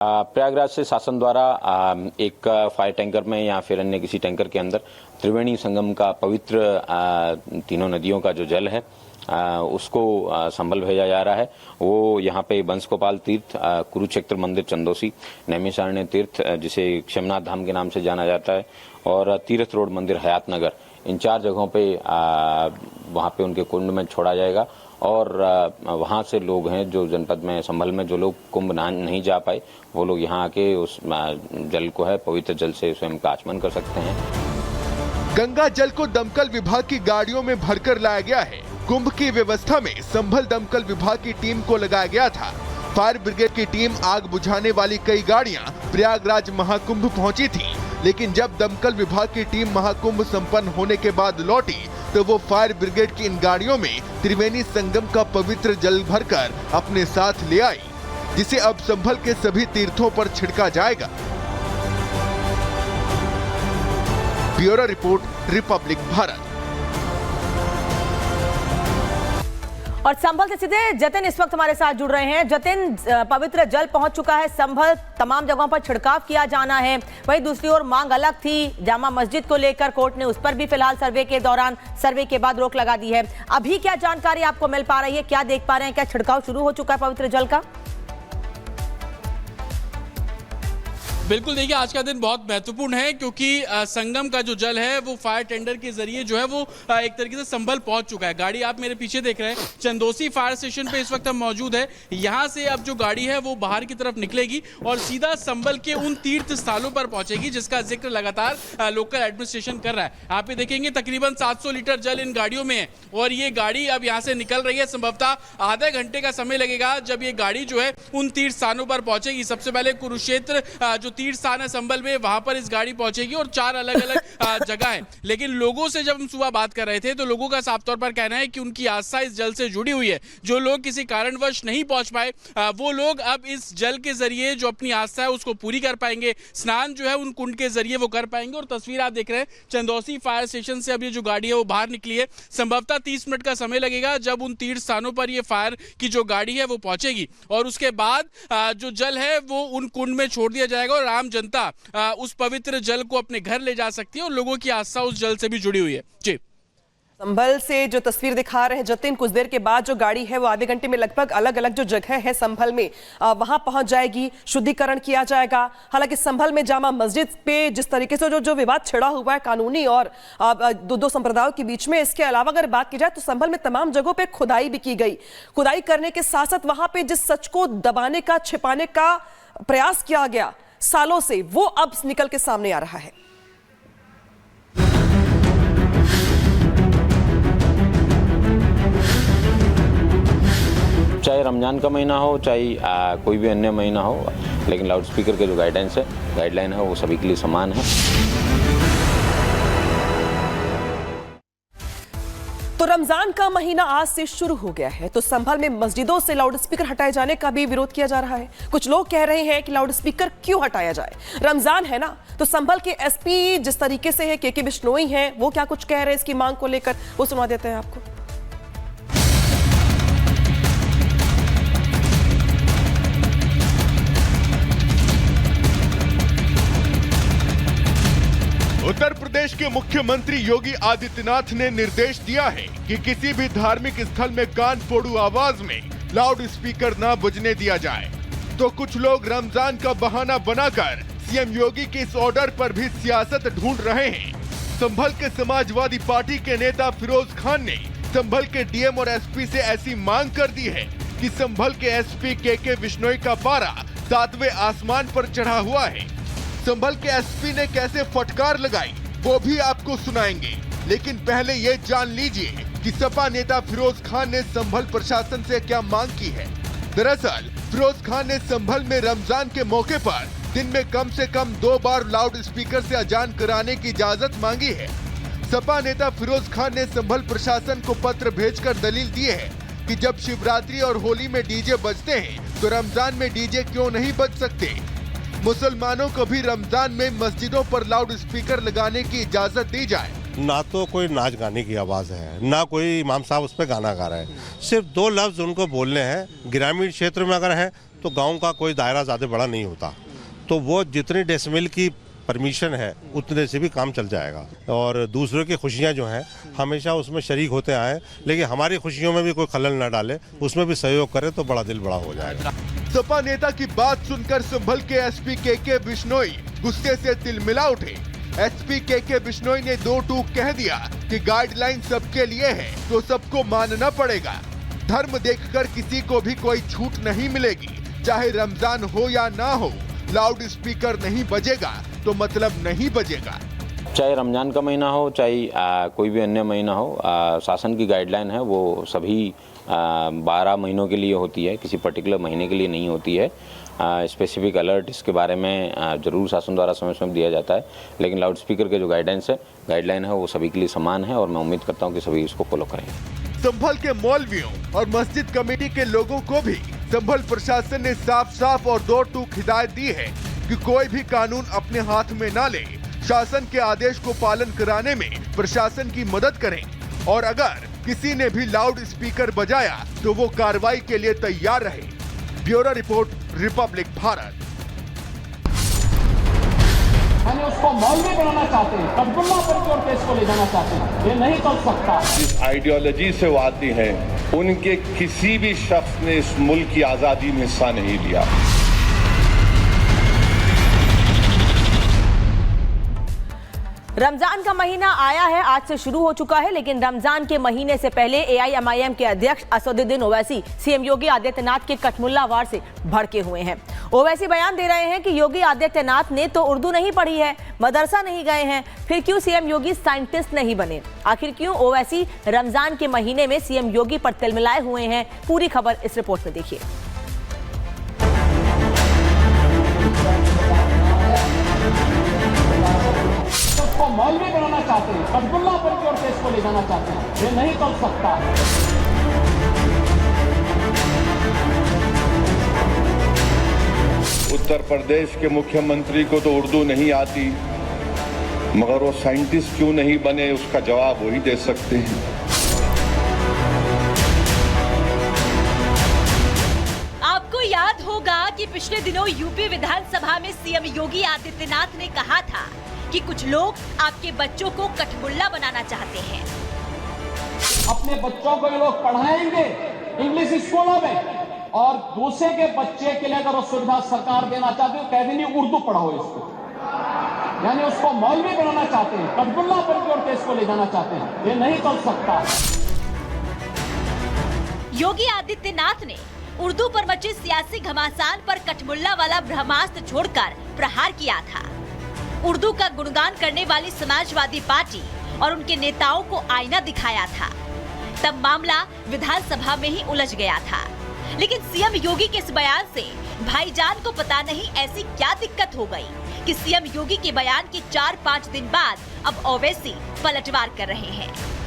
प्रयागराज से शासन द्वारा एक फायर टैंकर में या फिर अन्य किसी टैंकर के अंदर त्रिवेणी संगम का पवित्र तीनों नदियों का जो जल है उसको संभल भेजा जा रहा है। वो यहाँ पे बंसगोपाल तीर्थ, कुरुक्षेत्र मंदिर चंदोसी, नैमिषारण्य तीर्थ जिसे क्षमनाथ धाम के नाम से जाना जाता है, और तीर्थ रोड मंदिर हयात नगर, इन 4 जगहों पे वहाँ पे उनके कुंड में छोड़ा जाएगा। और वहाँ से लोग हैं जो जनपद में संभल में जो लोग कुंभ नहीं जा पाए, वो लोग यहाँ आके उस जल को है पवित्र जल से स्वयं का आचमन कर सकते हैं। गंगा जल को दमकल विभाग की गाड़ियों में भरकर लाया गया है। कुंभ की व्यवस्था में संभल दमकल विभाग की टीम को लगाया गया था। फायर ब्रिगेड की टीम आग बुझाने वाली कई गाड़ियां प्रयागराज महाकुंभ पहुंची थी, लेकिन जब दमकल विभाग की टीम महाकुंभ संपन्न होने के बाद लौटी तो वो फायर ब्रिगेड की इन गाड़ियों में त्रिवेणी संगम का पवित्र जल भरकर अपने साथ ले आई, जिसे अब संभल के सभी तीर्थों पर छिड़का जाएगा। Bureau report, Republic Bharat. और संभल से सीधे जतिन इस वक्त हमारे साथ जुड़ रहे हैं। जतिन, पवित्र जल पहुंच चुका है संभल, तमाम जगहों पर छिड़काव किया जाना है। वहीं दूसरी ओर मांग अलग थी जामा मस्जिद को लेकर, कोर्ट ने उस पर भी फिलहाल सर्वे के दौरान सर्वे के बाद रोक लगा दी है। अभी क्या जानकारी आपको मिल पा रही है, क्या देख पा रहे हैं, क्या छिड़काव शुरू हो चुका है पवित्र जल का? बिल्कुल, देखिए आज का दिन बहुत महत्वपूर्ण है क्योंकि संगम का जो जल है वो फायर टेंडर के जरिए जो है वो एक तरीके से संभल पहुंच चुका है। गाड़ी आप मेरे पीछे देख रहे हैं, चंदोसी फायर स्टेशन पे इस वक्त हम मौजूद है। यहाँ से अब जो गाड़ी है वो बाहर की तरफ निकलेगी और सीधा संभल के उन तीर्थ स्थलों पर पहुंचेगी जिसका जिक्र लगातार लोकल एडमिनिस्ट्रेशन कर रहा है। आप ये देखेंगे तकरीबन 700 लीटर जल इन गाड़ियों में है और ये गाड़ी अब यहाँ से निकल रही है। संभवतः आधे घंटे का समय लगेगा जब ये गाड़ी जो है उन तीर्थ स्थानों पर पहुंचेगी। सबसे पहले कुरुक्षेत्र जो तीर्थ स्थान है संभल में, वहां पर इस गाड़ी पहुंचेगी और 4 अलग अलग जगह है। लेकिन लोगों से जब हम सुबह बात कर रहे थे तो लोगों का साफ तौर पर कहना है कि उनकी आस्था इस जल से जुड़ी हुई है। जो लोग किसी कारणवश नहीं पहुंच पाए वो लोग अब इस जल के जरिए जो अपनी आस्था है उसको पूरी कर पाएंगे। स्नान जो है उन कुंड के जरिए वो कर पाएंगे। और तस्वीर आप देख रहे हैं चंदौसी फायर स्टेशन से अब ये जो गाड़ी है वो बाहर निकली है। संभवतः 30 मिनट का समय लगेगा जब उन तीर्थ स्थानों पर ये फायर की जो गाड़ी है वो पहुंचेगी और उसके बाद जो जल है वो उन कुंड में छोड़ दिया जाएगा और आम जनता उस पवित्र जल को अपने घर ले जा सकती है और लोगों की आस्था उस जल से भी जुड़ी हुई है। जी, संभल से जो तस्वीर दिखा रहे हैं जतिन, कुछ देर के बाद जो गाड़ी है वो आधे घंटे में लगभग अलग अलग जो जगह है संभल में वहां पहुंच जाएगी, शुद्धिकरण किया जाएगा। हालांकि संभल में जामा मस्जिद पे जिस तरीके से जो विवाद छिड़ा हुआ है कानूनी और दो संप्रदायों के बीच में, इसके अलावा अगर बात की जाए तो संभल में तमाम जगहों पे खुदाई भी की गई। खुदाई करने के साथ साथ वहां पे जिस सच को दबाने का, छिपाने का प्रयास किया गया सालों से, वो अब निकल के सामने आ रहा है। चाहे रमजान का महीना हो, चाहे कोई भी अन्य महीना हो, लेकिन लाउडस्पीकर के जो गाइडलाइन है वो सभी के लिए समान है। तो रमजान का महीना आज से शुरू हो गया है, तो संभल में मस्जिदों से लाउडस्पीकर हटाए जाने का भी विरोध किया जा रहा है। कुछ लोग कह रहे हैं कि लाउडस्पीकर क्यों हटाया जाए, रमजान है ना। तो संभल के एसपी जिस तरीके से है के बिश्नोई हैं, वो क्या कुछ कह रहे हैं इसकी मांग को लेकर, वो सुना देते हैं आपको। उत्तर प्रदेश के मुख्यमंत्री योगी आदित्यनाथ ने निर्देश दिया है कि किसी भी धार्मिक स्थल में कान फोड़ू आवाज में लाउड स्पीकर न बजने दिया जाए। तो कुछ लोग रमजान का बहाना बनाकर सीएम योगी के इस ऑर्डर पर भी सियासत ढूंढ रहे हैं। संभल के समाजवादी पार्टी के नेता फिरोज खान ने संभल के डीएम और एसपी से ऐसी मांग कर दी है कि संभल के एसपी के बिश्नोई का पारा 7वें आसमान पर चढ़ा हुआ है। संभल के एसपी ने कैसे फटकार लगाई वो भी आपको सुनाएंगे, लेकिन पहले ये जान लीजिए कि सपा नेता फिरोज खान ने संभल प्रशासन से क्या मांग की है। दरअसल फिरोज खान ने संभल में रमजान के मौके पर दिन में कम से कम 2 बार लाउड स्पीकर से अजान कराने की इजाजत मांगी है। सपा नेता फिरोज खान ने संभल प्रशासन को पत्र भेजकर दलील दी है कि जब शिवरात्रि और होली में डीजे बजते हैं तो रमजान में डीजे क्यों नहीं बज सकते। मुसलमानों को भी रमजान में मस्जिदों पर लाउड स्पीकर लगाने की इजाजत दी जाए। ना तो कोई नाच गाने की आवाज़ है, ना कोई इमाम साहब उस पर गाना गा रहे हैं। सिर्फ 2 लफ्ज़ उनको बोलने हैं। ग्रामीण क्षेत्र में अगर है तो गांव का कोई दायरा ज़्यादा बड़ा नहीं होता, तो वो जितनी डेसिमल की परमिशन है उतने से भी काम चल जाएगा। और दूसरों की खुशियां जो हैं हमेशा उसमें शरीक होते आए, लेकिन हमारी खुशियों में भी कोई खलल न डाले, उसमें भी सहयोग करे तो बड़ा दिल बड़ा हो जाएगा। सपा नेता की बात सुनकर संभल के एसपी के बिश्नोई गुस्से से तिलमिला उठे। एसपी के बिश्नोई ने दो टूक कह दिया कि गाइडलाइन सबके लिए है तो सबको मानना पड़ेगा। धर्म देखकर किसी को भी कोई छूट नहीं मिलेगी, चाहे रमजान हो या ना हो। लाउड स्पीकर नहीं बजेगा तो मतलब नहीं बजेगा। चाहे रमजान का महीना हो, चाहे कोई भी अन्य महीना हो, शासन की गाइडलाइन है वो सभी 12 महीनों के लिए होती है, किसी पर्टिकुलर महीने के लिए नहीं होती है। स्पेसिफिक अलर्ट इसके बारे में जरूर शासन द्वारा समय समय दिया जाता है, लेकिन लाउड स्पीकर के जो गाइडलाइन है वो सभी के लिए समान है और मैं उम्मीद करता हूँ कि सभी इसको फॉलो करेंगे। संभल के मौलवियों और मस्जिद कमेटी के लोगों को भी संभल प्रशासन ने साफ साफ और दो टूक हिदायत दी है कि कोई भी कानून अपने हाथ में ना ले, शासन के आदेश को पालन कराने में प्रशासन की मदद करें और अगर किसी ने भी लाउड स्पीकर बजाया तो वो कार्रवाई के लिए तैयार रहे। Bureau report, Republic Bharat. यानी उसको मौलवी बनाना चाहते हैं, कटगुल्ला करके और केस को ले जाना चाहते हैं, ये नहीं चल सकता। जिस आइडियोलॉजी से वो आती हैं, उनके किसी भी शख्स ने इस मुल्क की आजादी में हिस्सा नहीं लिया। रमजान का महीना आया है, आज से शुरू हो चुका है, लेकिन रमजान के महीने से पहले एआईएमआईएम के अध्यक्ष असदुद्दीन ओवैसी सीएम योगी आदित्यनाथ के कठमुल्ला वार से भड़के हुए हैं। ओवैसी बयान दे रहे हैं कि योगी आदित्यनाथ ने तो उर्दू नहीं पढ़ी है, मदरसा नहीं गए हैं, फिर क्यों सीएम योगी साइंटिस्ट नहीं बने? आखिर क्यों ओवैसी रमजान के महीने में सीएम योगी पर तिलमिलाए हुए हैं? पूरी खबर इस रिपोर्ट में देखिए। उसको मौलवी बनाना चाहते हैं, कटगुल्ला करके और केस को ले जाना चाहते हैं, ये नहीं चल सकता। उत्तर प्रदेश के मुख्यमंत्री को तो उर्दू नहीं आती, मगर वो साइंटिस्ट क्यों नहीं बने, उसका जवाब वही दे सकते हैं। आपको याद होगा कि पिछले दिनों यूपी विधानसभा में सीएम योगी आदित्यनाथ ने कहा था कि कुछ लोग आपके बच्चों को कठमुल्ला बनाना चाहते हैं। अपने बच्चों को ये लोग पढ़ाएंगे इंग्लिश स्कूलों में, और दूसरे के बच्चे के लिए अगर वो सुविधा सरकार देना चाहती है, कह देनी उर्दू पढ़ाओ इसको। यानी उसको मौलवी बनाना चाहते हैं, कटगुल्ला करके और केस को ले जाना चाहते हैं, ये नहीं चल सकता। योगी आदित्यनाथ ने उर्दू पर मचे सियासी घमासान पर कठमुल्ला वाला ब्रह्मास्त्र छोड़कर प्रहार किया था। उर्दू का गुणगान करने वाली समाजवादी पार्टी और उनके नेताओं को आईना दिखाया था। तब मामला विधानसभा में ही उलझ गया था, लेकिन सीएम योगी के इस बयान से भाईजान को पता नहीं ऐसी क्या दिक्कत हो गई कि सीएम योगी के बयान के 4-5 दिन बाद अब ओवैसी पलटवार कर रहे हैं।